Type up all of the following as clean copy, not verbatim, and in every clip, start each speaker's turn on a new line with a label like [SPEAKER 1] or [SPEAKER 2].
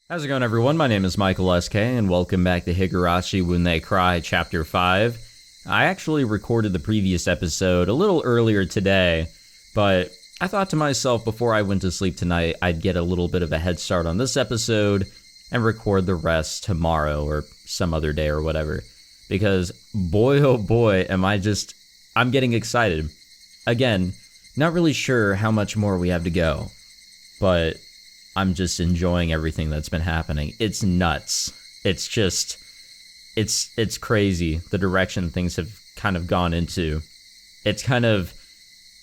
[SPEAKER 1] How's it going, everyone? My name is Michael SK, and welcome back to Higurashi When They Cry, Chapter 5. I actually recorded the previous episode a little earlier today, but I thought to myself before I went to sleep tonight, I'd get a little bit of a head start on this episode and record the rest tomorrow or some other day or whatever. Because boy, oh boy, I'm getting excited. Again, not really sure how much more we have to go, but I'm just enjoying everything that's been happening. It's nuts. It's crazy the direction things have kind of gone into. It's kind of,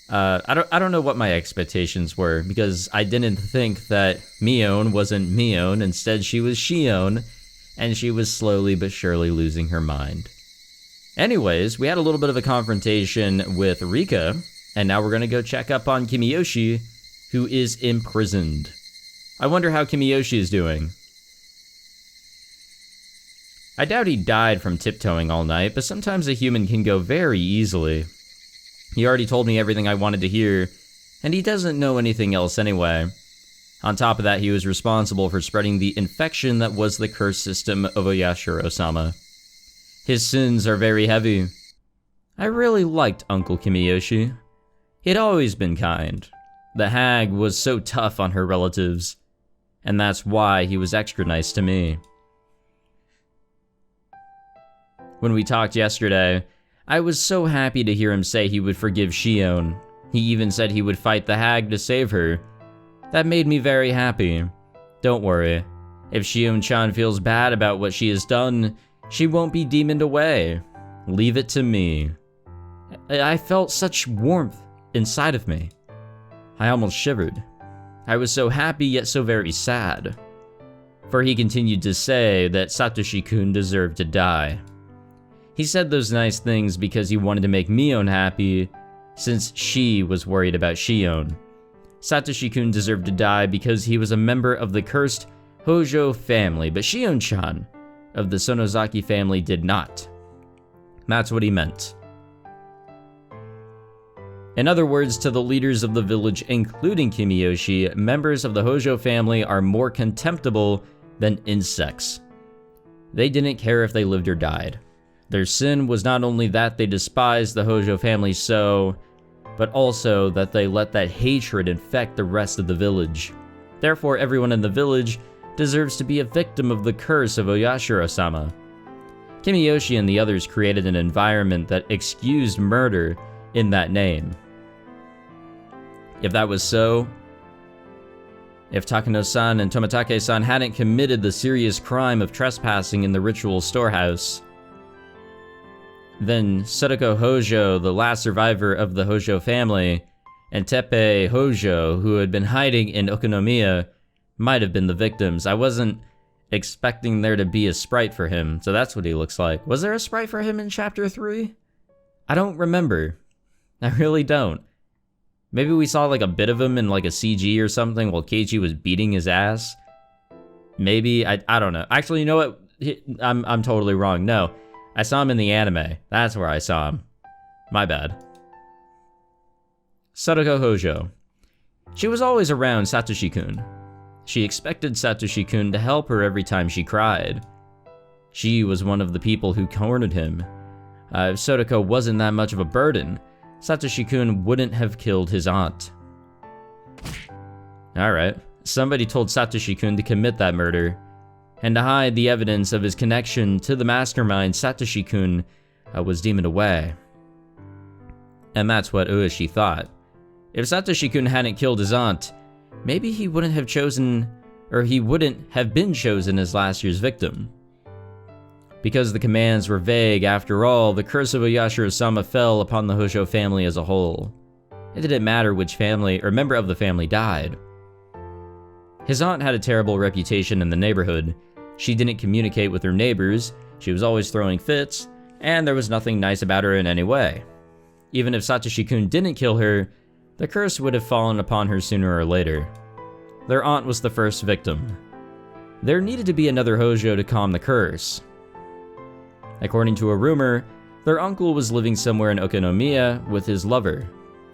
[SPEAKER 1] I don't know what my expectations were, because I didn't think that Mion wasn't Mion. Instead, she was Shion, and she was slowly but surely losing her mind. Anyways, we had a little bit of a confrontation with Rika, and now we're going to go check up on Kimiyoshi, who is imprisoned. I wonder how Kimiyoshi is doing. I doubt he died from tiptoeing all night, but sometimes a human can go very easily. He already told me everything I wanted to hear, and he doesn't know anything else anyway. On top of that, he was responsible for spreading the infection that was the curse system of Oyashiro-sama. His sins are very heavy. I really liked Uncle Kimiyoshi. He'd always been kind. The hag was so tough on her relatives, and that's why he was extra nice to me. When we talked yesterday, I was so happy to hear him say he would forgive Shion. He even said he would fight the hag to save her. That made me very happy. Don't worry. If Shion-chan feels bad about what she has done, she won't be demoned away. Leave it to me. I felt such warmth inside of me. I almost shivered. I was so happy yet so very sad. For he continued to say that Satoshi-kun deserved to die. He said those nice things because he wanted to make Mion happy, since she was worried about Shion. Satoshi-kun deserved to die because he was a member of the cursed Hojo family, but Shion-chan of the Sonozaki family did not. That's what he meant. In other words, to the leaders of the village, including Kimiyoshi, members of the Hojo family are more contemptible than insects. They didn't care if they lived or died. Their sin was not only that they despised the Hojo family so, but also that they let that hatred infect the rest of the village. Therefore, everyone in the village deserves to be a victim of the curse of Oyashiro-sama. Kimiyoshi and the others created an environment that excused murder in that name. If that was so, if Takano-san and Tomitake-san hadn't committed the serious crime of trespassing in the ritual storehouse, then Sadako Hojo, the last survivor of the Hojo family, and Teppei Hojo, who had been hiding in Okonomiya, might have been the victims. I wasn't expecting there to be a sprite for him, so that's what he looks like. Was there a sprite for him in Chapter 3? I don't remember. I really don't. Maybe we saw like a bit of him in like a CG or something while Keiichi was beating his ass. Maybe, I don't know. Actually, you know what? I'm totally wrong. No, I saw him in the anime. That's where I saw him. My bad. Sadako Hojo. She was always around Satoshi-kun. She expected Satoshi-kun to help her every time she cried. She was one of the people who cornered him. If Sadako wasn't that much of a burden, Satoshi-kun wouldn't have killed his aunt. Alright, somebody told Satoshi-kun to commit that murder, and to hide the evidence of his connection to the mastermind, Satoshi-kun was demoned away. And that's what Ueshi thought. If Satoshi-kun hadn't killed his aunt, maybe he wouldn't have been chosen as last year's victim. Because the commands were vague, after all, the curse of Oyashiro-sama fell upon the Hojo family as a whole. It didn't matter which family or member of the family died. His aunt had a terrible reputation in the neighborhood. She didn't communicate with her neighbors, she was always throwing fits, and there was nothing nice about her in any way. Even if Satoshi-kun didn't kill her, the curse would have fallen upon her sooner or later. Their aunt was the first victim. There needed to be another Hojo to calm the curse. According to a rumor, their uncle was living somewhere in Okonomiya with his lover.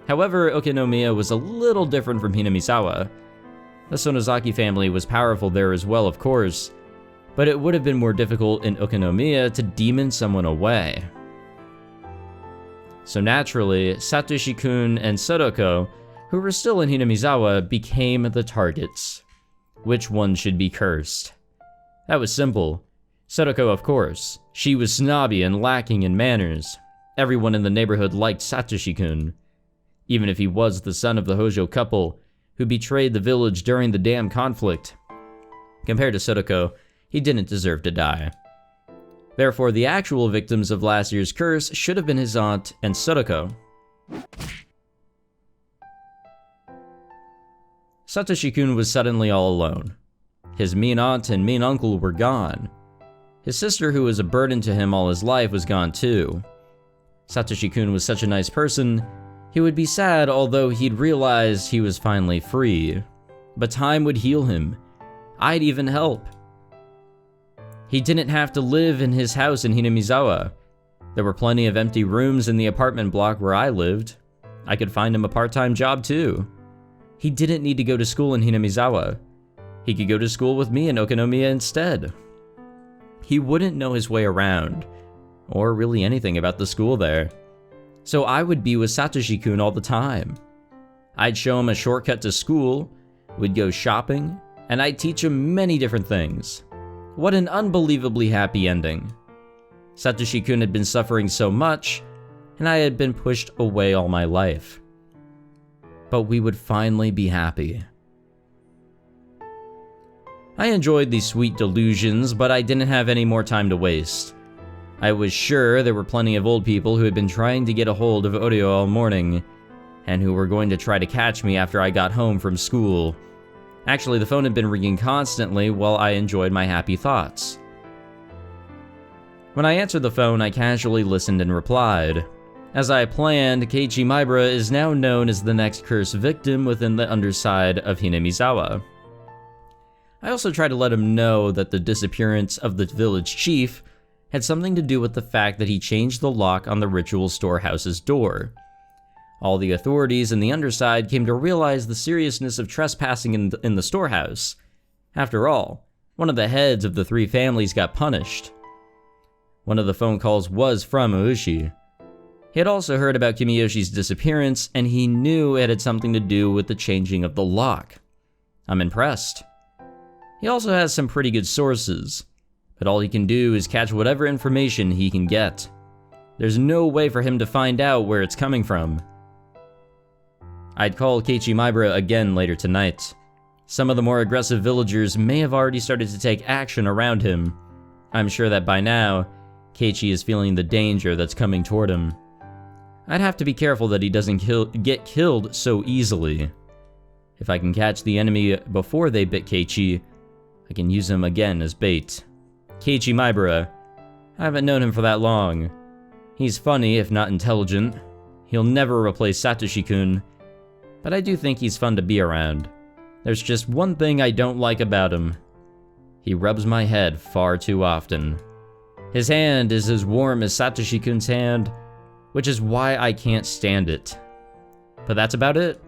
[SPEAKER 1] However, Okonomiya was a little different from Hinamizawa. The Sonozaki family was powerful there as well, of course, but it would have been more difficult in Okinomiya to demon someone away. So naturally, Satoshi-kun and Sodoko, who were still in Hinamizawa, became the targets. Which one should be cursed? That was simple. Sodoko, of course. She was snobby and lacking in manners. Everyone in the neighborhood liked Satoshi-kun, even if he was the son of the Hojo couple who betrayed the village during the dam conflict. Compared to Sodoko, he didn't deserve to die. Therefore, the actual victims of last year's curse should have been his aunt and Sodoko. Satoshi-kun was suddenly all alone. His mean aunt and mean uncle were gone. His sister, who was a burden to him all his life, was gone too. Satoshi-kun was such a nice person, he would be sad although he'd realized he was finally free. But time would heal him. I'd even help. He didn't have to live in his house in Hinamizawa. There were plenty of empty rooms in the apartment block where I lived. I could find him a part-time job too. He didn't need to go to school in Hinamizawa. He could go to school with me in Okinomiya instead. He wouldn't know his way around, or really anything about the school there. So I would be with Satoshi-kun all the time. I'd show him a shortcut to school, we'd go shopping, and I'd teach him many different things. What an unbelievably happy ending. Satoshi-kun had been suffering so much, and I had been pushed away all my life. But we would finally be happy. I enjoyed these sweet delusions, but I didn't have any more time to waste. I was sure there were plenty of old people who had been trying to get a hold of Oryo all morning, and who were going to try to catch me after I got home from school. Actually, the phone had been ringing constantly while I enjoyed my happy thoughts. When I answered the phone, I casually listened and replied. As I planned, Keiichi Maibara is now known as the next curse victim within the underside of Hinamizawa. I also tried to let him know that the disappearance of the village chief had something to do with the fact that he changed the lock on the ritual storehouse's door. All the authorities in the underside came to realize the seriousness of trespassing in the storehouse. After all, one of the heads of the three families got punished. One of the phone calls was from Ueshi. He had also heard about Kimiyoshi's disappearance, and he knew it had something to do with the changing of the lock. I'm impressed. He also has some pretty good sources, but all he can do is catch whatever information he can get. There's no way for him to find out where it's coming from. I'd call Keiichi Maibara again later tonight. Some of the more aggressive villagers may have already started to take action around him. I'm sure that by now, Keiichi is feeling the danger that's coming toward him. I'd have to be careful that he doesn't get killed so easily. If I can catch the enemy before they bit Keiichi, I can use him again as bait. Keiichi Maibara. I haven't known him for that long. He's funny, if not intelligent. He'll never replace Satoshi-kun, but I do think he's fun to be around. There's just one thing I don't like about him. He rubs my head far too often. His hand is as warm as Satoshi-kun's hand, which is why I can't stand it. But that's about it.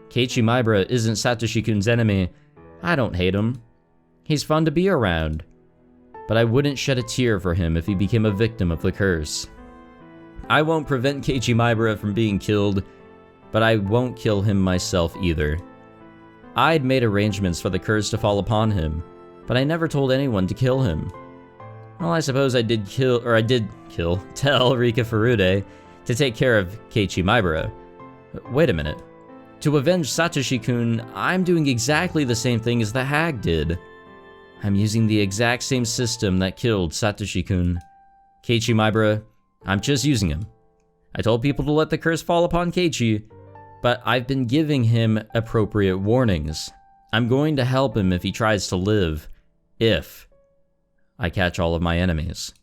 [SPEAKER 1] Keiichi Maibara isn't Satoshi-kun's enemy. I don't hate him. He's fun to be around. But I wouldn't shed a tear for him if he became a victim of the curse. I won't prevent Keiichi Maibara from being killed, but I won't kill him myself either. I'd made arrangements for the curse to fall upon him, but I never told anyone to kill him. Well, I suppose I did tell Rika Furude to take care of Keiichi Maibara. Wait a minute. To avenge Satoshi-kun, I'm doing exactly the same thing as the hag did. I'm using the exact same system that killed Satoshi-kun. Keiichi Maibara, I'm just using him. I told people to let the curse fall upon Keiichi, but I've been giving him appropriate warnings. I'm going to help him if he tries to live. If I catch all of my enemies.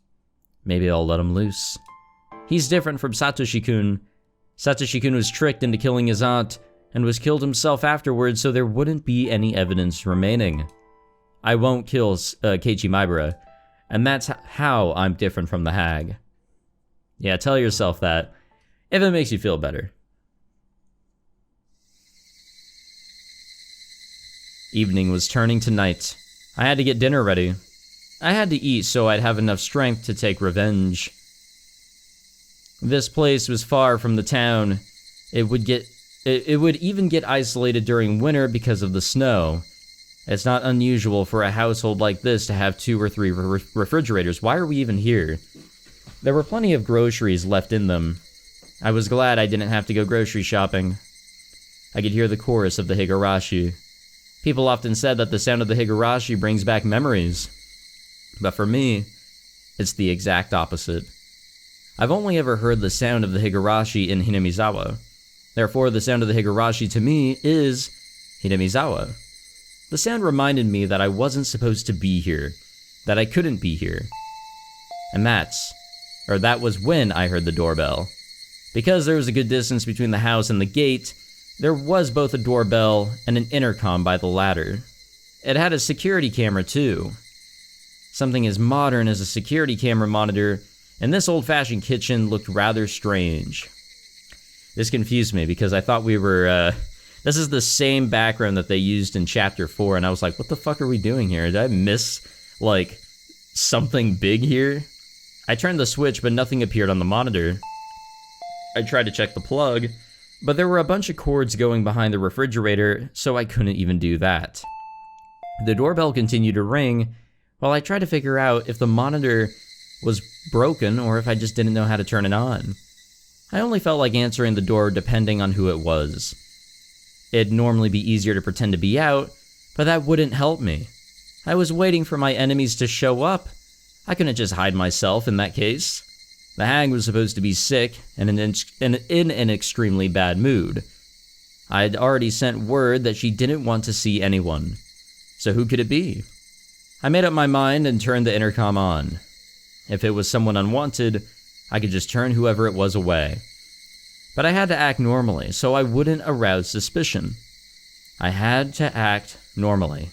[SPEAKER 1] Maybe I'll let him loose. He's different from Satoshi-kun. Satoshi-kun was tricked into killing his aunt, and was killed himself afterwards, so there wouldn't be any evidence remaining. I won't kill Keiichi Maibara, and that's how I'm different from the hag. Yeah, tell yourself that, if it makes you feel better. Evening was turning to night. I had to get dinner ready. I had to eat so I'd have enough strength to take revenge. This place was far from the town. It would even get isolated during winter because of the snow. It's not unusual for a household like this to have 2 or 3 refrigerators. Why are we even here? There were plenty of groceries left in them. I was glad I didn't have to go grocery shopping. I could hear the chorus of the Higurashi. People often said that the sound of the Higurashi brings back memories. But for me, it's the exact opposite. I've only ever heard the sound of the Higurashi in Hinamizawa. Therefore, the sound of the Higurashi to me is Hinamizawa. The sound reminded me that I wasn't supposed to be here, that I couldn't be here. And that was when I heard the doorbell. Because there was a good distance between the house and the gate, there was both a doorbell and an intercom by the ladder. It had a security camera too. Something as modern as a security camera monitor, and this old-fashioned kitchen looked rather strange. This confused me because I thought we were, this is the same background that they used in Chapter 4, and I was like, what the fuck are we doing here? Did I miss, like, something big here? I turned the switch, but nothing appeared on the monitor. I tried to check the plug, but there were a bunch of cords going behind the refrigerator, so I couldn't even do that. The doorbell continued to ring, while I tried to figure out if the monitor was broken or if I just didn't know how to turn it on. I only felt like answering the door depending on who it was. It'd normally be easier to pretend to be out, but that wouldn't help me. I was waiting for my enemies to show up. I couldn't just hide myself in that case. The hag was supposed to be sick and in an extremely bad mood. I'd already sent word that she didn't want to see anyone. So who could it be? I made up my mind and turned the intercom on. If it was someone unwanted, I could just turn whoever it was away. But I had to act normally, so I wouldn't arouse suspicion. I had to act normally.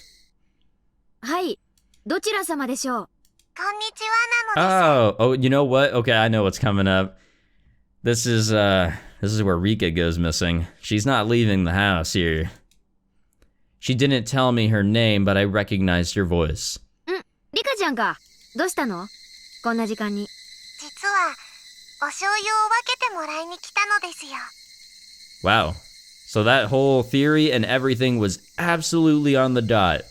[SPEAKER 2] はい、どちら様でしょう?
[SPEAKER 1] Oh, you know what? Okay, I know what's coming up. This is where Rika goes missing. She's not leaving the house here. She didn't tell me her name, but I recognized her voice.
[SPEAKER 2] リカちゃんか。どうしたの？こんな時間に。
[SPEAKER 3] 実は、お醤油を分けてもらいに来たのですよ。
[SPEAKER 1] Wow. So that whole theory and everything was absolutely on the dot.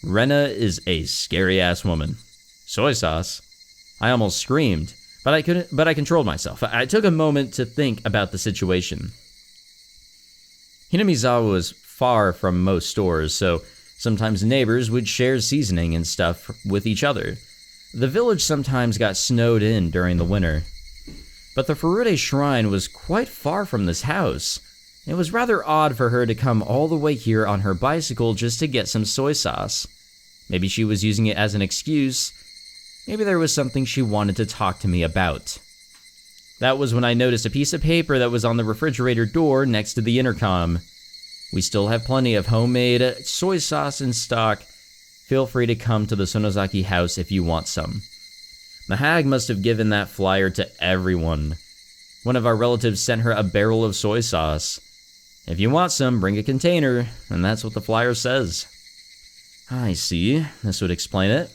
[SPEAKER 1] Rena is a scary-ass woman. Soy sauce. I almost screamed, but I controlled myself. I took a moment to think about the situation. Hinamizawa was far from most stores, so sometimes neighbors would share seasoning and stuff with each other. The village sometimes got snowed in during the winter. But the Furude shrine was quite far from this house. It was rather odd for her to come all the way here on her bicycle just to get some soy sauce. Maybe she was using it as an excuse. Maybe there was something she wanted to talk to me about. That was when I noticed a piece of paper that was on the refrigerator door next to the intercom. We still have plenty of homemade soy sauce in stock. Feel free to come to the Sonozaki house if you want some. The hag must have given that flyer to everyone. One of our relatives sent her a barrel of soy sauce. If you want some, bring a container, and that's what the flyer says. I see. This would explain it.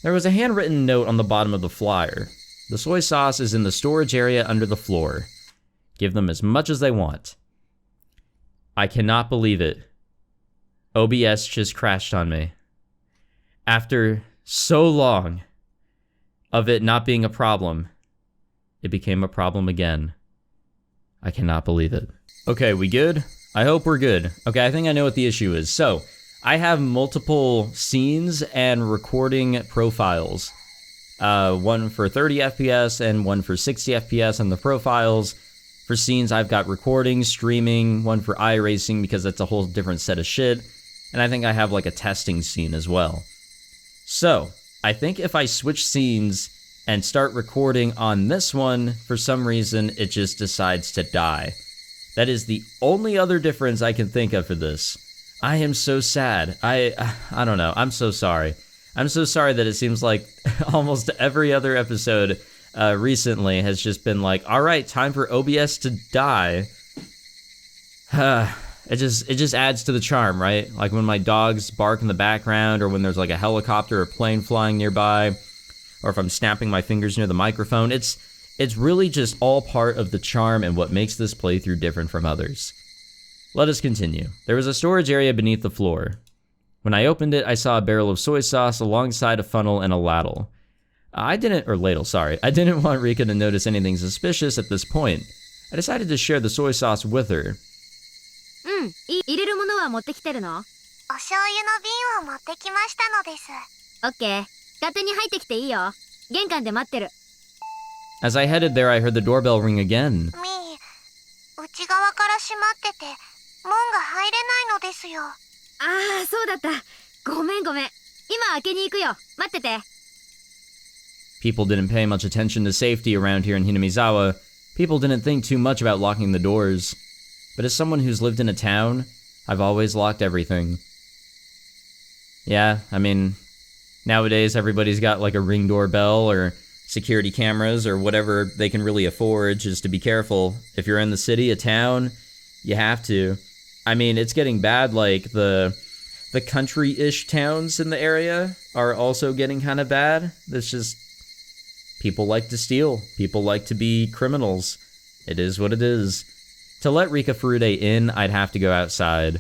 [SPEAKER 1] There was a handwritten note on the bottom of the flyer. The soy sauce is in the storage area under the floor. Give them as much as they want. I cannot believe it. OBS just crashed on me. After so long of it not being a problem, it became a problem again. I cannot believe it. Okay, we good? I hope we're good. Okay, I think I know what the issue is. So, I have multiple scenes and recording profiles. One for 30 FPS and one for 60 FPS on the profiles. For scenes, I've got recording, streaming, one for iRacing because that's a whole different set of shit. And I think I have like a testing scene as well. So, I think if I switch scenes and start recording on this one, for some reason, it just decides to die. That is the only other difference I can think of for this. I am so sad. I don't know. I'm so sorry. I'm so sorry that it seems like almost every other episode recently has just been like, all right, time for OBS to die. It just adds to the charm, right? Like when my dogs bark in the background, or when there's like a helicopter or plane flying nearby, or if I'm snapping my fingers near the microphone. It's really just all part of the charm and what makes this playthrough different from others. Let us continue. There was a storage area beneath the floor. When I opened it, I saw a barrel of soy sauce alongside a funnel and a ladle. I didn't want Rika to notice anything suspicious at this point. I decided to share the soy sauce with her.
[SPEAKER 2] 入れるものは持ってきてるの？
[SPEAKER 3] お醤油の瓶を持ってきましたのです。
[SPEAKER 2] オッケー。勝手に入ってきていいよ。玄関で待ってる。
[SPEAKER 1] As I headed there, I heard the doorbell ring again.
[SPEAKER 3] みー、内側から閉まってて、門が入れないのですよ。
[SPEAKER 2] ああ、そうだった。ごめん。今開けに行くよ。待ってて。
[SPEAKER 1] People didn't pay much attention to safety around here in Hinamizawa. People didn't think too much about locking the doors. But as someone who's lived in a town, I've always locked everything. Yeah, I mean, nowadays everybody's got like a Ring doorbell or security cameras or whatever they can really afford, just to be careful. If you're in the city, a town, you have to. I mean, it's getting bad, like the country-ish towns in the area are also getting kind of bad. It's just, people like to steal. People like to be criminals. It is what it is. To let Rika Furude in, I'd have to go outside.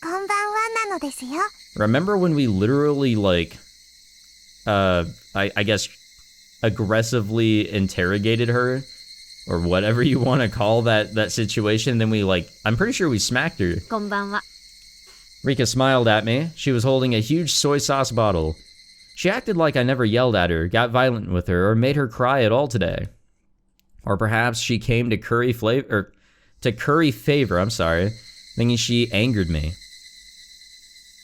[SPEAKER 3] こんばんはなのですよ。
[SPEAKER 1] Remember when we literally, like, I guess, aggressively interrogated her? Or whatever you want to call that situation, then we, like, I'm pretty sure we smacked her.
[SPEAKER 2] こんばんは。
[SPEAKER 1] Rika smiled at me. She was holding a huge soy sauce bottle. She acted like I never yelled at her, got violent with her, or made her cry at all today. Or perhaps she came to curry favor, thinking she angered me.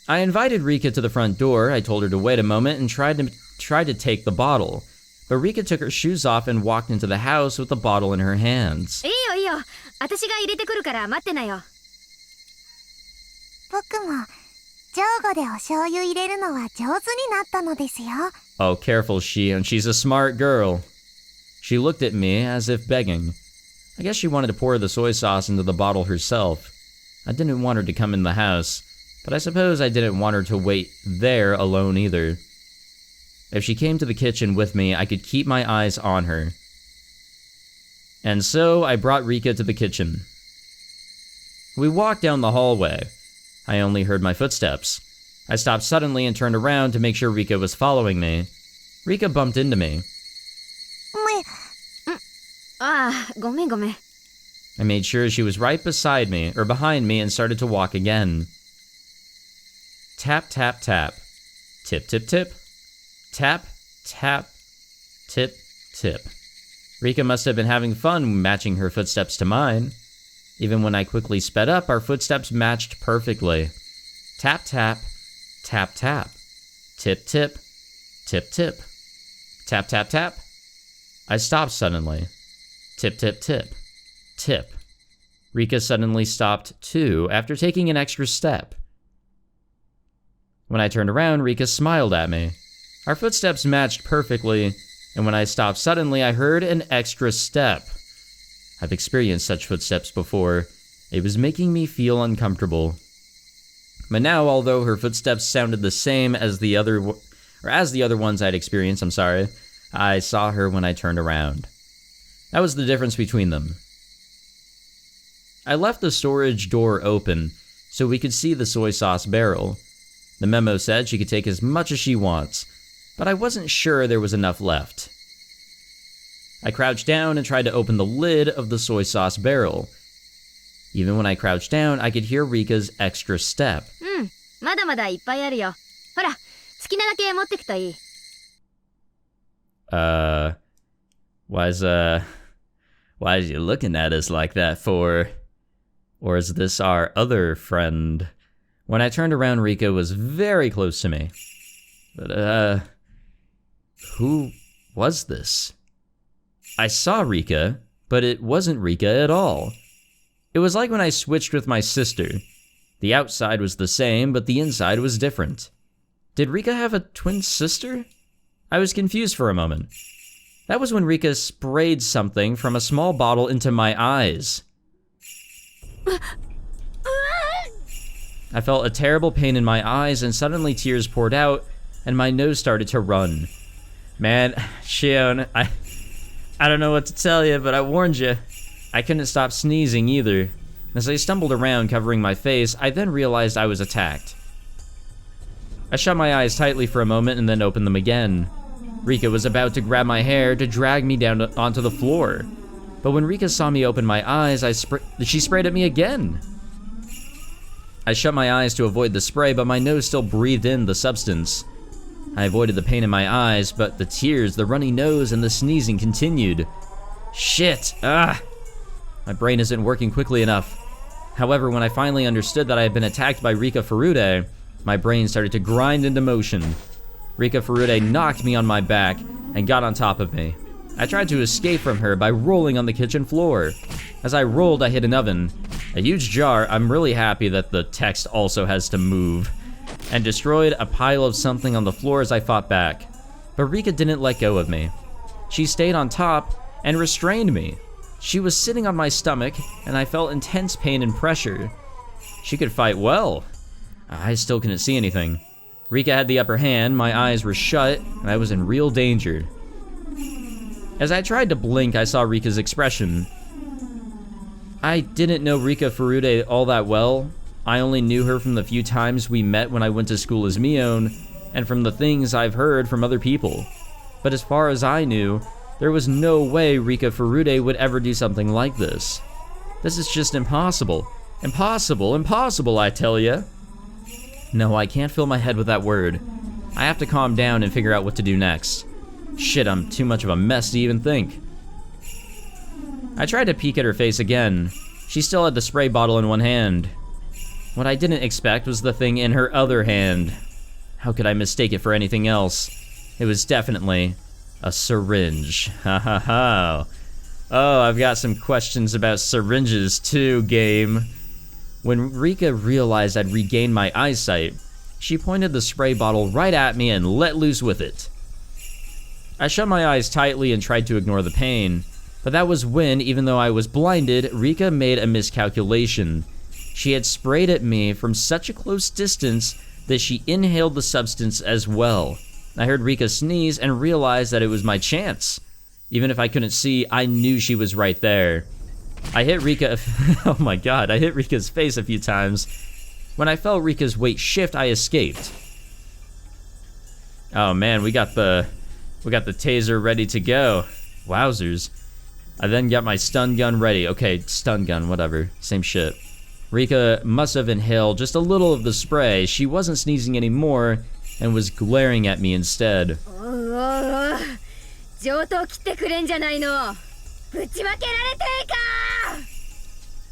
[SPEAKER 1] I invited Rika to the front door. I told her to wait a moment and tried to take the bottle. But Rika took her shoes off and walked into the house with the bottle in her hands.
[SPEAKER 2] いいよ。私が入れてくるから待ってなよ。
[SPEAKER 3] 僕も、上後でお醤油入れるのは上手になったのですよ。
[SPEAKER 1] Oh, careful, Shion. She's a smart girl. She looked at me as if begging. I guess she wanted to pour the soy sauce into the bottle herself. I didn't want her to come in the house, but I suppose I didn't want her to wait there alone either. If she came to the kitchen with me, I could keep my eyes on her. And so I brought Rika to the kitchen. We walked down the hallway. I only heard my footsteps. I stopped suddenly and turned around to make sure Rika was following me. Rika bumped into me.
[SPEAKER 2] ああ、ごめん。
[SPEAKER 1] I made sure she was right beside me, or behind me, and started to walk again. Tap, tap, tap. Tip, tip, tip. Tap, tap, tip, tip. Rika must have been having fun matching her footsteps to mine. Even when I quickly sped up, our footsteps matched perfectly. Tap, tap, tap, tap. Tip, tip, tip, tip. Tap, tap, tap. I stopped suddenly. Tip, tip, tip. Tip. Rika suddenly stopped too, after taking an extra step. When I turned around, Rika smiled at me. Our footsteps matched perfectly, and when I stopped suddenly, I heard an extra step. I've experienced such footsteps before. It was making me feel uncomfortable. But now, although her footsteps sounded the same as the other ones I'd experienced, I saw her when I turned around. That was the difference between them. I left the storage door open so we could see the soy sauce barrel. The memo said she could take as much as she wants, but I wasn't sure there was enough left. I crouched down and tried to open the lid of the soy sauce barrel. Even when I crouched down, I could hear Rika's extra step.
[SPEAKER 2] まだまだいっぱいあるよ。ほら、好きなだけ持ってくといい。
[SPEAKER 1] Why is you looking at us like that for? Or is this our other friend? When I turned around, Rika was very close to me. But, who was this? I saw Rika, but it wasn't Rika at all. It was like when I switched with my sister. The outside was the same, but the inside was different. Did Rika have a twin sister? I was confused for a moment. That was when Rika sprayed something from a small bottle into my eyes. I felt a terrible pain in my eyes and suddenly tears poured out and my nose started to run. Man, Shion, I don't know what to tell you, but I warned you. I couldn't stop sneezing either. As I stumbled around covering my face, I then realized I was attacked. I shut my eyes tightly for a moment and then opened them again. Rika was about to grab my hair to drag me down onto the floor. But when Rika saw me open my eyes, she sprayed at me again. I shut my eyes to avoid the spray, but my nose still breathed in the substance. I avoided the pain in my eyes, but the tears, the runny nose, and the sneezing continued. Shit! My brain isn't working quickly enough. However, when I finally understood that I had been attacked by Rika Furude, my brain started to grind into motion. Rika Furude knocked me on my back and got on top of me. I tried to escape from her by rolling on the kitchen floor. As I rolled, I hit an oven. A huge jar, I'm really happy that the text also has to move, and destroyed a pile of something on the floor as I fought back. But Rika didn't let go of me. She stayed on top and restrained me. She was sitting on my stomach, and I felt intense pain and pressure. She could fight well. I still couldn't see anything. Rika had the upper hand, my eyes were shut, and I was in real danger. As I tried to blink, I saw Rika's expression. I didn't know Rika Furude all that well. I only knew her from the few times we met when I went to school as Mion, and from the things I've heard from other people. But as far as I knew, there was no way Rika Furude would ever do something like this. This is just impossible. Impossible, impossible, I tell ya. No, I can't fill my head with that word. I have to calm down and figure out what to do next. Shit, I'm too much of a mess to even think. I tried to peek at her face again. She still had the spray bottle in one hand. What I didn't expect was the thing in her other hand. How could I mistake it for anything else? It was definitely a syringe. Ha ha ha. Oh, I've got some questions about syringes too, game. When Rika realized I'd regained my eyesight, she pointed the spray bottle right at me and let loose with it. I shut my eyes tightly and tried to ignore the pain, but that was when, even though I was blinded, Rika made a miscalculation. She had sprayed at me from such a close distance that she inhaled the substance as well. I heard Rika sneeze and realized that it was my chance. Even if I couldn't see, I knew she was right there. I hit Rika, oh my god, I hit Rika's face a few times. When I felt Rika's weight shift, I escaped. Oh man, we got the taser ready to go. Wowzers. I then got my stun gun ready. Okay, stun gun, whatever, same shit. Rika must have inhaled just a little of the spray. She wasn't sneezing anymore and was glaring at me instead.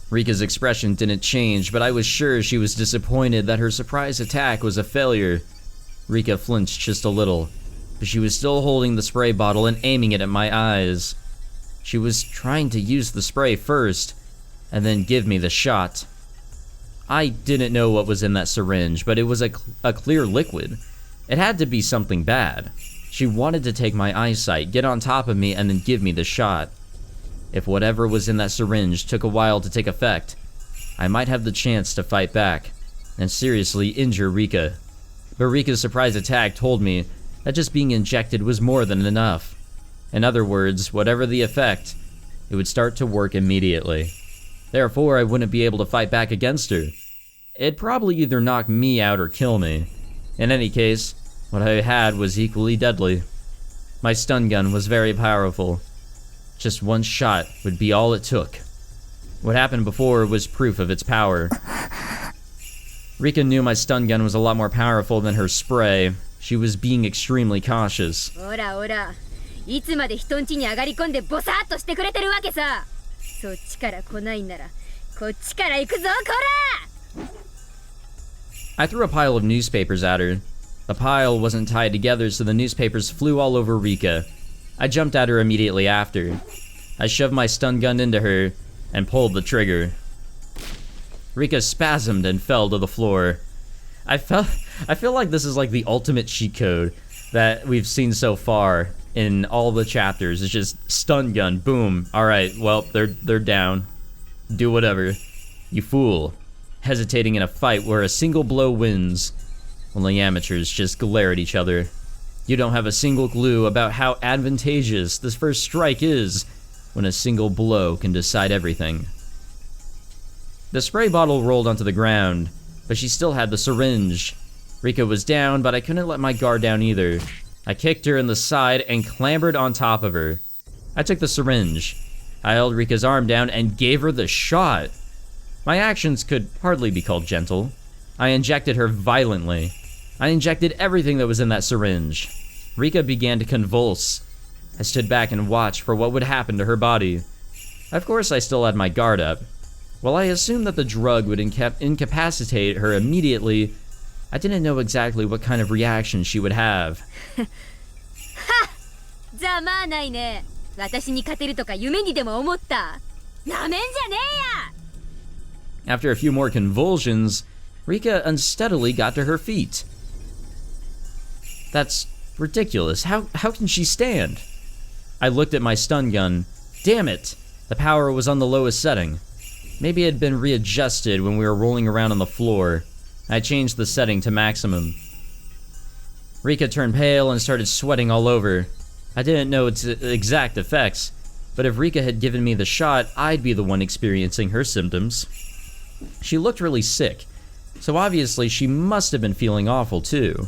[SPEAKER 1] Rika's expression didn't change, but I was sure she was disappointed that her surprise attack was a failure. Rika flinched just a little, but she was still holding the spray bottle and aiming it at my eyes. She was trying to use the spray first, and then give me the shot. I didn't know what was in that syringe, but it was a clear liquid. It had to be something bad. She wanted to take my eyesight, get on top of me, and then give me the shot. If whatever was in that syringe took a while to take effect, I might have the chance to fight back and seriously injure Rika. But Rika's surprise attack told me that just being injected was more than enough. In other words, whatever the effect, it would start to work immediately. Therefore, I wouldn't be able to fight back against her. It'd probably either knock me out or kill me. In any case, what I had was equally deadly. My stun gun was very powerful. Just one shot would be all it took. What happened before was proof of its power. Rika knew my stun gun was a lot more powerful than her spray. She was being extremely cautious. I threw a pile of newspapers at her. The pile wasn't tied together, so the newspapers flew all over Rika. I jumped at her immediately after. I shoved my stun gun into her and pulled the trigger. Rika spasmed and fell to the floor. I feel like this is like the ultimate cheat code that we've seen so far in all the chapters. It's just stun gun, boom. All right, well, they're down. Do whatever. You fool. Hesitating in a fight where a single blow wins. Only amateurs just glare at each other. You don't have a single clue about how advantageous this first strike is when a single blow can decide everything. The spray bottle rolled onto the ground, but she still had the syringe. Rika was down, but I couldn't let my guard down either. I kicked her in the side and clambered on top of her. I took the syringe. I held Rika's arm down and gave her the shot. My actions could hardly be called gentle. I injected her violently. I injected everything that was in that syringe. Rika began to convulse. I stood back and watched for what would happen to her body. Of course, I still had my guard up. While I assumed that the drug would incapacitate her immediately, I didn't know exactly what kind of reaction she would have.
[SPEAKER 2] ざまあないね。私に勝てるとか夢にでも思った。なめんじゃねえや。
[SPEAKER 1] After a few more convulsions, Rika unsteadily got to her feet. That's ridiculous. How can she stand? I looked at my stun gun. Damn it! The power was on the lowest setting. Maybe it had been readjusted when we were rolling around on the floor. I changed the setting to maximum. Rika turned pale and started sweating all over. I didn't know its exact effects, but if Rika had given me the shot, I'd be the one experiencing her symptoms. She looked really sick, so obviously she must have been feeling awful too.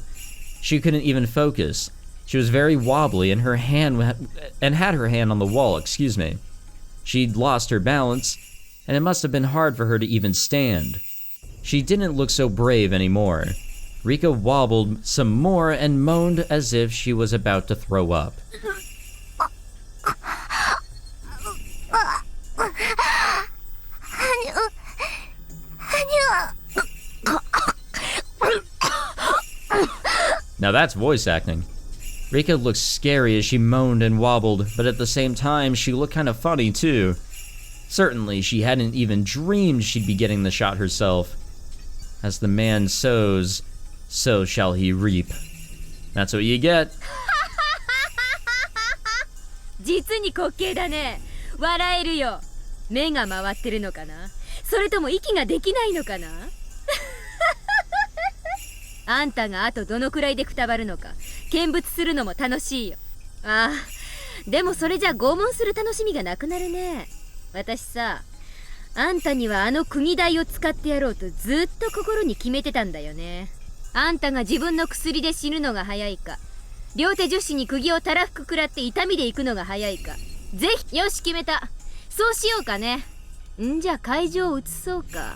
[SPEAKER 1] She couldn't even focus. She was very wobbly and had her hand on the wall, She'd lost her balance, and it must have been hard for her to even stand. She didn't look so brave anymore. Rika wobbled some more and moaned as if she was about to throw up. Now that's voice acting. Rika looked scary as she moaned and wobbled, but at the same time, she looked kind of funny too. Certainly, she hadn't even dreamed she'd be getting the shot herself. As the man sows, so shall he reap. That's what you get.
[SPEAKER 2] 実に滑稽だね。笑えるよ。目が回ってるのかな？それとも息ができないのかな？あんたがあとどのくらいでくたばるのか見物するのも楽しいよ。ああ、でもそれじゃ拷問する楽しみがなくなるね。私さ、あんたにはあの釘台を使ってやろうとずっと心に決めてたんだよね。あんたが自分の薬で死ぬのが早いか、両手女子に釘をたらふく食らって痛みで行くのが早いか。ぜひ、よし決めた。そうしようかね。んじゃ会場を移そうか。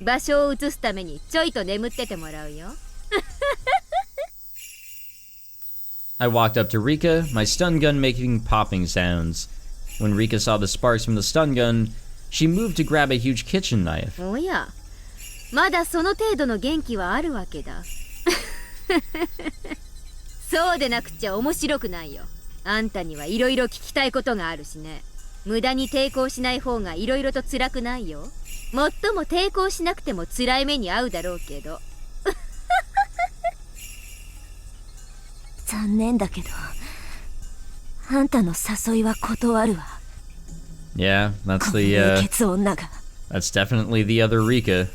[SPEAKER 2] 場所を移すためにちょいと眠っててもらうよ。
[SPEAKER 1] I walked up to Rika, my stun gun making popping sounds. When Rika saw the sparks from the stun gun, she moved to grab a huge kitchen knife.
[SPEAKER 2] おや、まだその程度の元気はあるわけだ。そうでなくちゃ面白くないよ。あんたにはいろいろ聞きたいことがあるしね。無駄に抵抗しない方がいろいろと辛くないよ。もっとも抵抗しなくても辛い目に遭うだろうけど。
[SPEAKER 4] 残念だけど、あんたの誘いは断るわ。
[SPEAKER 1] Yeah, that's definitely the other Rika.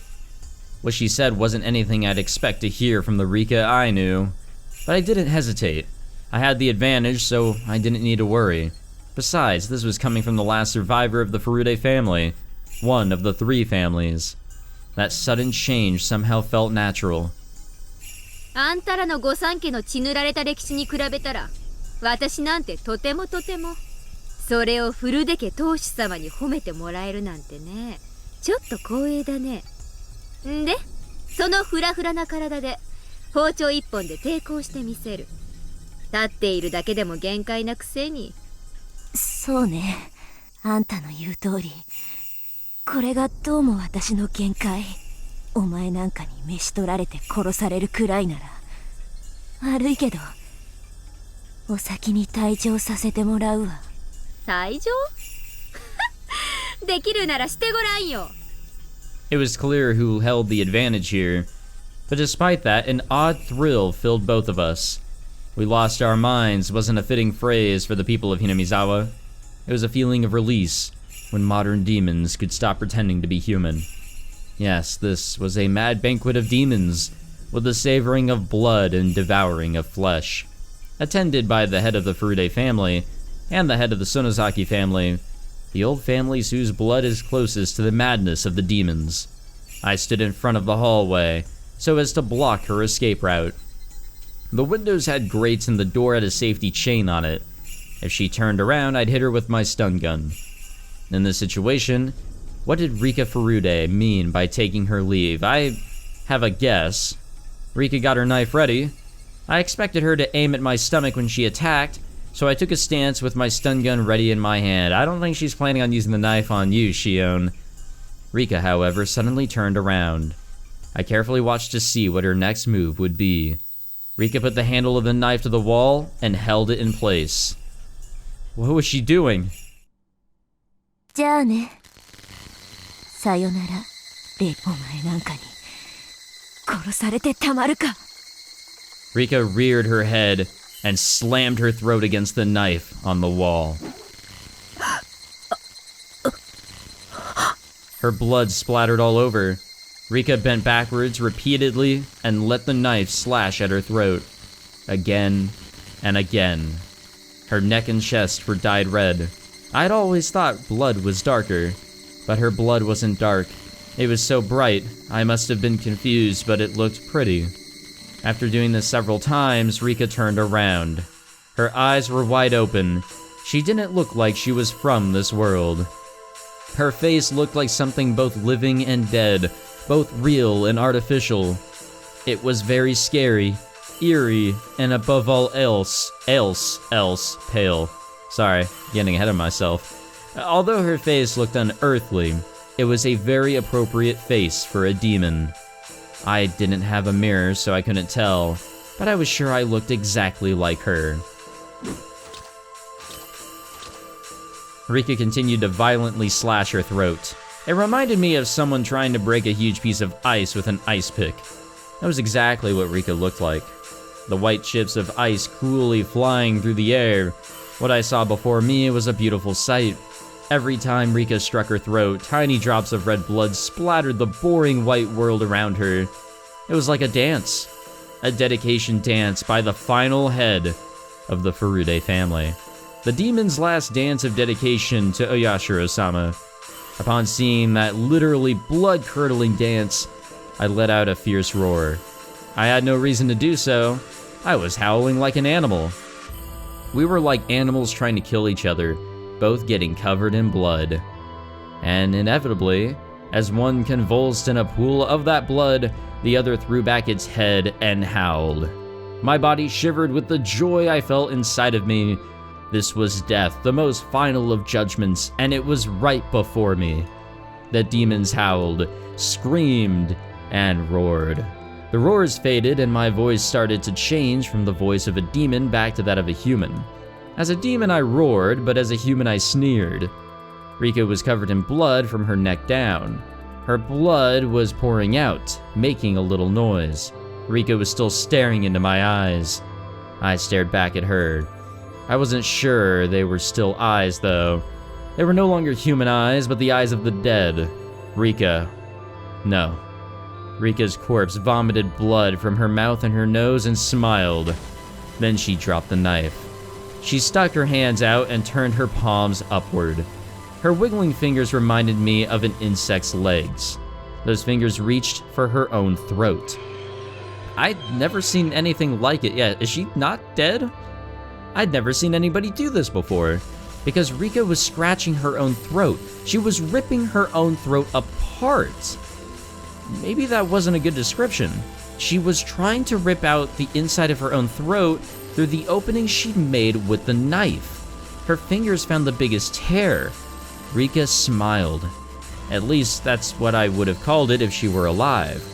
[SPEAKER 1] What she said wasn't anything I'd expect to hear from the Rika I knew, but I didn't hesitate. I had the advantage, so I didn't need to worry. Besides, this was coming from the last survivor of the Furude family, one of the 3 families. That sudden change somehow felt natural.
[SPEAKER 2] あんたらの御三家の血塗られた歴史に比べたら、私なんてとてもとても。それを古出家当主様に褒めてもらえるなんてね、ちょっと光栄だね。んで、そのフラフラな体で包丁一本で抵抗してみせる。立っているだけでも限界なくせに。
[SPEAKER 4] そうね、あんたの言う通り、これがどうも私の限界。お前なんかに召し取られて殺されるくらいなら悪いけどお先に退場させてもらうわ。
[SPEAKER 2] 退場？できるならしてごらんよ。
[SPEAKER 1] It was clear who held the advantage here, but despite that, an odd thrill filled both of us. We lost our minds wasn't a fitting phrase for the people of Hinamizawa. It was a feeling of release, when modern demons could stop pretending to be human. Yes, this was a mad banquet of demons, with the savoring of blood and devouring of flesh. Attended by the head of the Furude family, and the head of the Sonozaki family, the old families whose blood is closest to the madness of the demons. I stood in front of the hallway, so as to block her escape route. The windows had grates and the door had a safety chain on it. If she turned around, I'd hit her with my stun gun. In this situation, what did Rika Furude mean by taking her leave? I have a guess. Rika got her knife ready. I expected her to aim at my stomach when she attacked, so I took a stance with my stun gun ready in my hand. I don't think she's planning on using the knife on you, Shion. Rika, however, suddenly turned around. I carefully watched to see what her next move would be. Rika put the handle of the knife to the wall and held it in place. What was she doing?
[SPEAKER 4] じゃあね。さよなら、レイお前なんかに殺されてたまるか。
[SPEAKER 1] Rika reared her head and slammed her throat against the knife on the wall. Her blood splattered all over. Rika bent backwards repeatedly and let the knife slash at her throat. Again and again. Her neck and chest were dyed red. I'd always thought blood was darker, but her blood wasn't dark. It was so bright, I must have been confused, but it looked pretty. After doing this several times, Rika turned around. Her eyes were wide open. She didn't look like she was from this world. Her face looked like something both living and dead, both real and artificial. It was very scary, eerie, and above all else, pale. Sorry, getting ahead of myself. Although her face looked unearthly, it was a very appropriate face for a demon. I didn't have a mirror, so I couldn't tell, but I was sure I looked exactly like her. Rika continued to violently slash her throat. It reminded me of someone trying to break a huge piece of ice with an ice pick. That was exactly what Rika looked like. The white chips of ice cruelly flying through the air. What I saw before me was a beautiful sight. Every time Rika struck her throat, tiny drops of red blood splattered the boring white world around her. It was like a dance. A dedication dance by the final head of the Furude family. The demon's last dance of dedication to Oyashiro-sama. Upon seeing that literally blood-curdling dance, I let out a fierce roar. I had no reason to do so. I was howling like an animal. We were like animals trying to kill each other, both getting covered in blood. And inevitably, as one convulsed in a pool of that blood, the other threw back its head and howled. My body shivered with the joy I felt inside of me. This was death, the most final of judgments, and it was right before me. The demons howled, screamed, and roared. The roars faded, and my voice started to change from the voice of a demon back to that of a human. As a demon, I roared, but as a human, I sneered. Rika was covered in blood from her neck down. Her blood was pouring out, making a little noise. Rika was still staring into my eyes. I stared back at her. I wasn't sure they were still eyes, though. They were no longer human eyes, but the eyes of the dead. Rika. No. Rika's corpse vomited blood from her mouth and her nose and smiled. Then she dropped the knife. She stuck her hands out and turned her palms upward. Her wiggling fingers reminded me of an insect's legs. Those fingers reached for her own throat. I'd never seen anything like it yet. Is she not dead? I'd never seen anybody do this before, because Rika was scratching her own throat. She was ripping her own throat apart. Maybe that wasn't a good description. She was trying to rip out the inside of her own throat through the opening she'd made with the knife. Her fingers found the biggest tear. Rika smiled. At least that's what I would have called it if she were alive.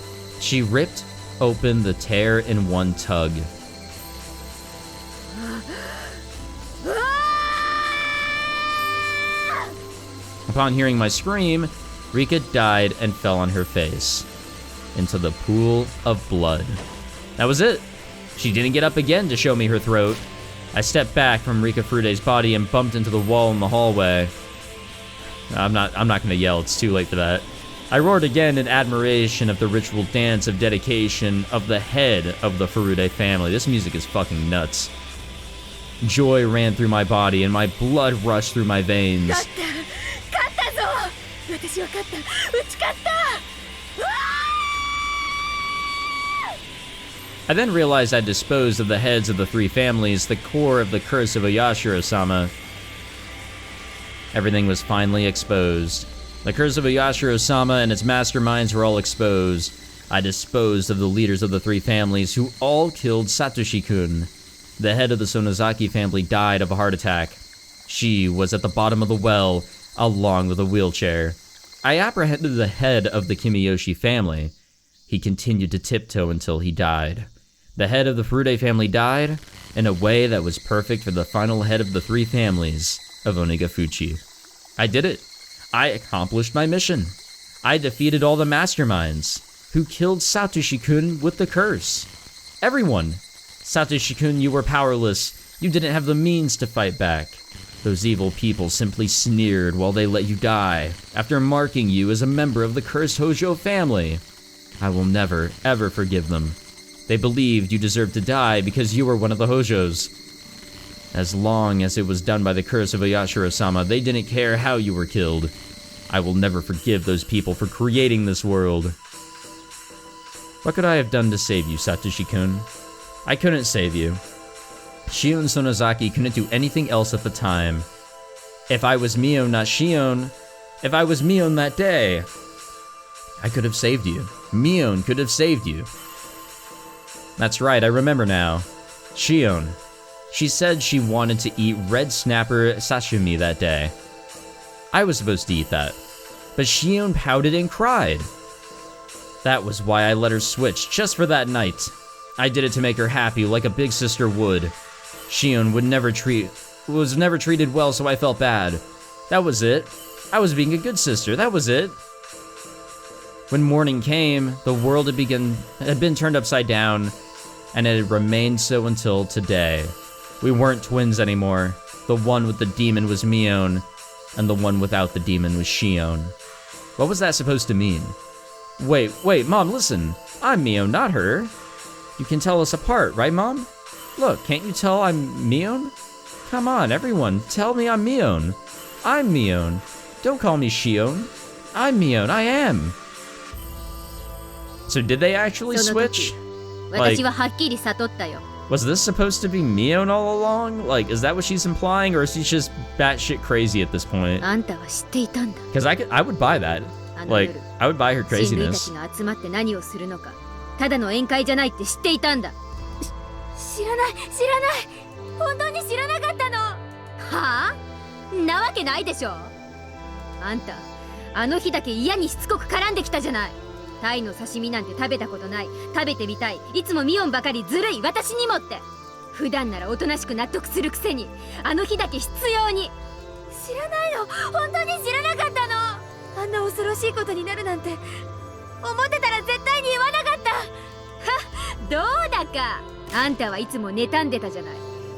[SPEAKER 1] She ripped open the tear in one tug. Upon hearing my scream, Rika died and fell on her face into the pool of blood. That was it. She didn't get up again to show me her throat. I stepped back from Rika Furude's body and bumped into the wall in the hallway. I'm not gonna yell, it's too late for that. I roared again in admiration of the ritual dance of dedication of the head of the Furude family. This music is fucking nuts. Joy ran through my body and my blood rushed through my veins.
[SPEAKER 2] 勝ったぞ私は勝った打ち勝った
[SPEAKER 1] I then realized I'd disposed of the heads of the three families, the core of the curse of Oyashiro-sama. Everything was finally exposed. The curse of Oyashiro-sama and its masterminds were all exposed. I disposed of the leaders of the three families who all killed Satoshi-kun. The head of the Sonozaki family died of a heart attack. She was at the bottom of the well, along with a wheelchair. I apprehended the head of the Kimiyoshi family. He continued to tiptoe until he died. The head of the Furude family died in a way that was perfect for the final head of the three families of Onigafuchi. I did it. I accomplished my mission. I defeated all the masterminds who killed Satoshi-kun with the curse. Everyone. Satoshi-kun, you were powerless. You didn't have the means to fight back. Those evil people simply sneered while they let you die, after marking you as a member of the cursed Hojo family. I will never, ever forgive them. They believed you deserved to die because you were one of the Hojos. As long as it was done by the curse of Oyashiro-sama, they didn't care how you were killed. I will never forgive those people for creating this world. What could I have done to save you, Satoshi-kun? I couldn't save you. Shion Sonozaki couldn't do anything else at the time. If I was Mion, not Shion, if I was Mion that day, I could have saved you. Mion could have saved you. That's right, I remember now. Shion. She said she wanted to eat red snapper sashimi that day. I was supposed to eat that, but Shion pouted and cried. That was why I let her switch, just for that night. I did it to make her happy, like a big sister would. Shion was never treated well, so I felt bad. That was it. I was being a good sister, that was it. When morning came, the world had been turned upside down, and it had remained so until today. We weren't twins anymore. The one with the demon was Mion, and the one without the demon was Shion. What was that supposed to mean? Wait, Mom, listen. I'm Mion, not her. You can tell us apart, right, Mom? Look, can't you tell I'm Mion? Come on, everyone, tell me I'm Mion. I'm Mion. Don't call me Shion. I'm Mion, I am. So did they actually switch? Like,
[SPEAKER 2] 私ははっきり悟ったよ
[SPEAKER 1] was this supposed to be Mion all along? Like, is that what she's implying, or is she just batshit crazy at this point?
[SPEAKER 2] あんたは知っていたんだ
[SPEAKER 1] Because I would buy that. Like, I would buy her
[SPEAKER 2] 親類た
[SPEAKER 1] craziness.
[SPEAKER 2] ちが集まって何をするのかただの宴会じゃないって知っていたんだ知らない本当に知らなかったのはあなわけないでしょあんたあの日だけ嫌にしつこく絡んできたじゃないタイの刺身なんて食べたことない食べてみたいいつもミオンばかりずるい私にもって普段ならおとなしく納得するくせにあの日だけ必要に知らないの本当に知らなかったのあんな恐ろしいことになるなんて思ってたら絶対に言わなかったはどうだかあんたはいつも妬んでたじゃない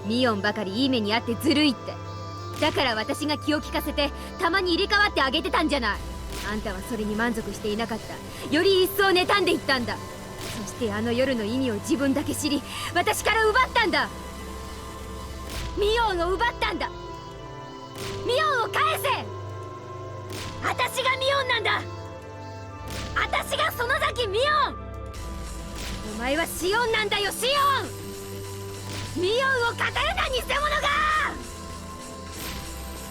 [SPEAKER 2] ミオンばかりいい目にあってずるいってだから私が気を利かせてたまに入れ替わってあげてたんじゃないあんたはそれに満足していなかったより一層妬んでいったんだそしてあの夜の意味を自分だけ知り私から奪ったんだミオンを奪ったんだミオンを返せ私がミオンなんだ私が園崎ミオンお前はシオンなんだよシオンミオンを語るな偽物が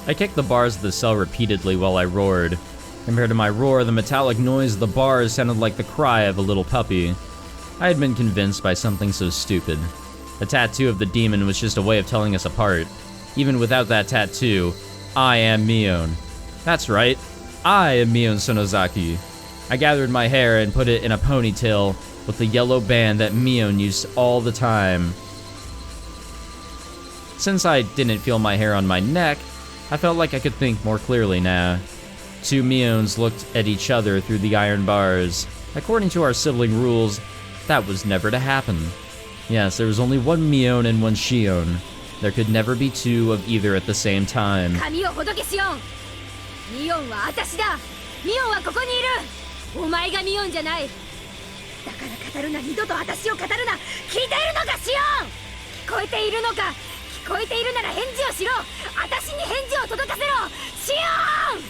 [SPEAKER 1] I kicked the bars of the cell repeatedly while I roared. Compared to my roar, the metallic noise of the bars sounded like the cry of a little puppy. I had been convinced by something so stupid. The tattoo of the demon was just a way of telling us apart. Even without that tattoo, I am Mion. That's right, I am Mion Sonozaki. I gathered my hair and put it in a ponytail with the yellow band that Mion used all the time. Since I didn't feel my hair on my neck, I felt like I could think more clearly now. Two Mions looked at each other through the iron bars. According to our sibling rules, that was never to happen. Yes, there was only one Mion and one Shion. There could never be two of either at the same time.
[SPEAKER 2] 髪をほどけシオンミオンは私だミオンはここにいるお前がミオンじゃない。だから語るな、二度と私を語るな。聞いているのかシオン。聞こえているのか。聞こえているなら返事をしろ。私に返事を届かせろシオン。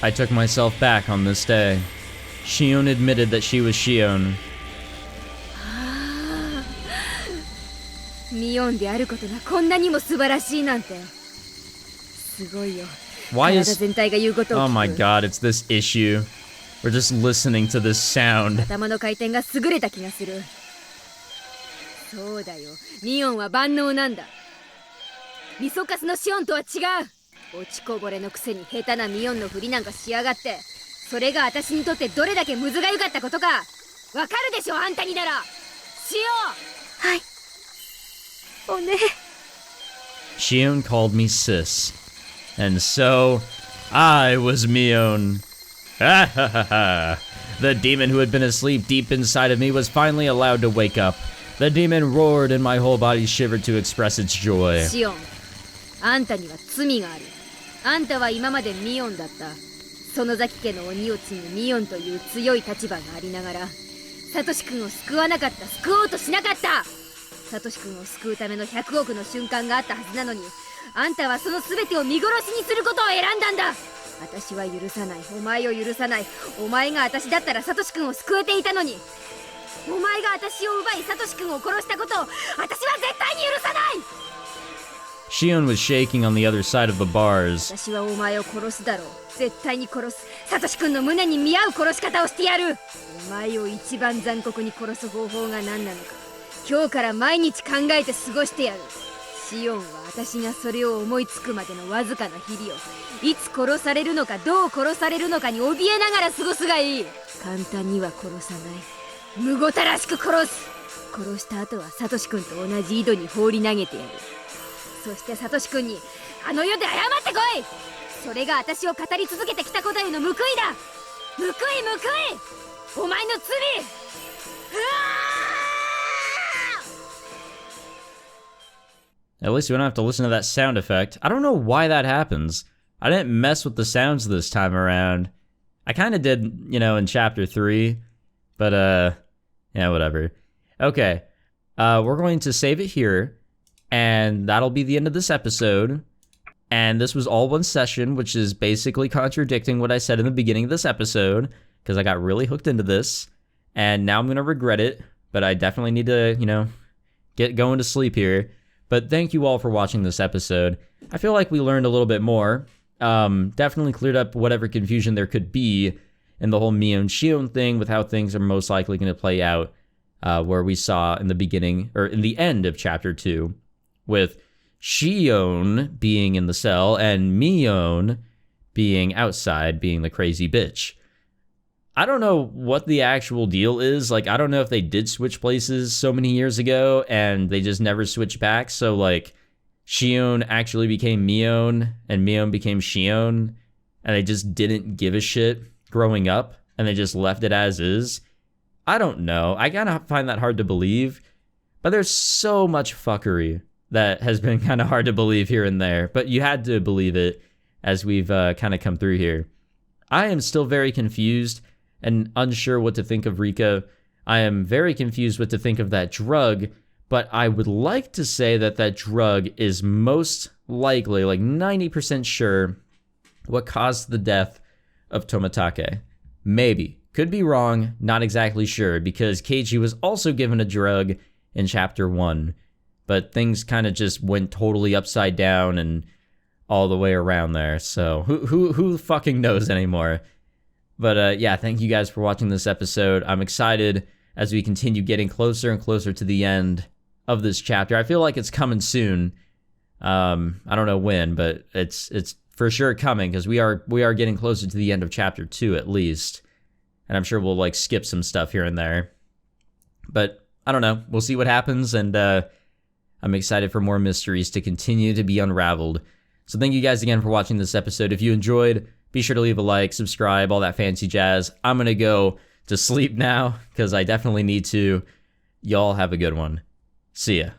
[SPEAKER 1] I took myself back on this day. Shion admitted that she was Shion.
[SPEAKER 2] ミオンであることがこんなにも素晴らしいなんて。すごいよ。
[SPEAKER 1] Why
[SPEAKER 2] 体
[SPEAKER 1] is...
[SPEAKER 2] 全体が言うことを聞く。
[SPEAKER 1] Oh my god, it's this issue. We're just listening to this sound.
[SPEAKER 2] 頭の回転が優れた気がする。そうだよ、ミオンは万能なんだ。ミソカスのシオンとは違う。落ちこぼれのくせに下手なミオンのふりなんかしやがって。それが私にとってどれだけむずがゆかったことかわかるでしょ、あんたになら。シオン。
[SPEAKER 4] はい。おね。
[SPEAKER 1] Shion called me sis. And so, I was Mion. Ah ha ha ha. The demon who had been asleep deep inside of me was finally allowed to wake up. The demon roared and my whole body shivered to express its joy.
[SPEAKER 2] シオン、あんたには罪がある。あんたは今までミオンだった。園崎家の鬼を継ぐミオンという強い立場がありながら、サトシ君を救わなかった、救おうとしなかった。サトシ君を救うための100億の瞬間があったはずなのに、あんたはその全てを見殺しにすることを選んだんだ。私は許さない、お前を許さない。お前が私だったらサトシ君を救えていたのに。お前が私を奪いサトシ君を殺したことを私は絶対に許さない。
[SPEAKER 1] Shion was shaking on the other side of the bars.
[SPEAKER 2] 私はお前を殺すだろう。絶対に殺す。サトシ君の胸に見合う殺し方をしてやる。お前を一番残酷に殺す方法が何なのか、今日から毎日考えて過ごしてやる。シオンは私がそれを思いつくまでのわずかな日々を、いつ殺されるのかどう殺されるのかに怯えながら過ごすがいい。簡単には殺さない。むごたらしく殺す。殺した後はサトシ君と同じ井戸に放り投げてやる。そしてサトシ君にあの世で謝ってこい。それが私を語り続けてきたことへの報いだ。報い報い、お前の罪。うわ
[SPEAKER 1] At least we don't have to listen to that sound effect. I don't know why that happens. I didn't mess with the sounds this time around. I kind of did, you know, in chapter 3. But, yeah, whatever. Okay. We're going to save it here. And that'll be the end of this episode. And this was all one session, which is basically contradicting what I said in the beginning of this episode. Because I got really hooked into this. And now I'm going to regret it. But I definitely need to, you know, get going to sleep here. But thank you all for watching this episode. I feel like we learned a little bit more. Definitely cleared up whatever confusion there could be in the whole Mion Shion thing with how things are most likely going to play out, where we saw in the beginning, or in the end of chapter 2, with Shion being in the cell and Mion being outside, being the crazy bitch. I don't know what the actual deal is. Like, I don't know if they did switch places so many years ago and they just never switched back. So, like, Shion actually became Mion and Mion became Shion and they just didn't give a shit growing up and they just left it as is. I don't know. I kind of find that hard to believe. But there's so much fuckery that has been kind of hard to believe here and there. But you had to believe it as we've kind of come through here. I am still very confused and unsure what to think of Rika. I am very confused what to think of that drug, but I would like to say that that drug is most likely, like 90% sure, what caused the death of Tomatake. Maybe. Could be wrong, not exactly sure, because Keiji was also given a drug in chapter 1, but things kind of just went totally upside down and all the way around there, so who fucking knows anymore? But yeah, thank you guys for watching this episode. I'm excited as we continue getting closer and closer to the end of this chapter. I feel like it's coming soon. I don't know when, but it's for sure coming because we are getting closer to the end of chapter 2 at least. And I'm sure we'll like skip some stuff here and there. But I don't know. We'll see what happens, and I'm excited for more mysteries to continue to be unraveled. So thank you guys again for watching this episode. If you enjoyed, be sure to leave a like, subscribe, all that fancy jazz. I'm going to go to sleep now because I definitely need to. Y'all have a good one. See ya.